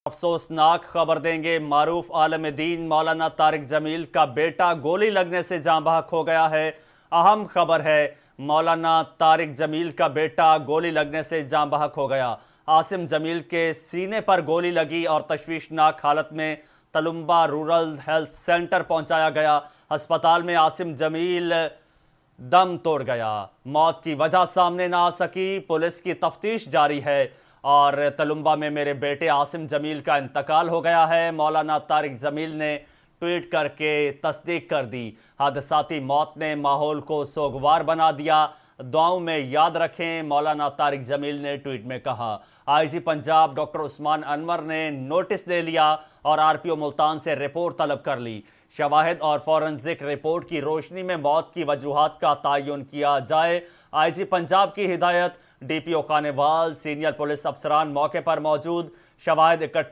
अफसोसनाक खबर देंगे। मारूफ आलम दीन मौलाना तारिक जमील का बेटा गोली लगने से जाँ बहक हो गया है। अहम खबर है, मौलाना तारिक जमील का बेटा गोली लगने से जाँ बहक हो गया। आसिम जमील के सीने पर गोली लगी और तशवीशनाक हालत में तलुम्बा रूरल हेल्थ सेंटर पहुंचाया गया। अस्पताल में आसिम जमील दम तोड़ गया। मौत की वजह सामने ना आ सकी। पुलिस की तफ्तीश जारी है और तलुम्बा में मेरे बेटे आसिम जमील का इंतकाल हो गया है। मौलाना तारिक जमील ने ट्वीट करके तस्दीक कर दी। हादसाती मौत ने माहौल को सोगवार बना दिया। दुआओं में याद रखें, मौलाना तारिक जमील ने ट्वीट में कहा। आईजी पंजाब डॉक्टर उस्मान अनवर ने नोटिस ले लिया और आरपीओ मुल्तान से रिपोर्ट तलब कर ली। शवाहिद और फॉरेंसिक रिपोर्ट की रोशनी में मौत की वजूहात का तयन किया जाए। आईजी पंजाब की हिदायत। डीपीओ खानेवाल, सीनियर पुलिस अफसरान मौके पर मौजूद। शवाहिद इकट्ठे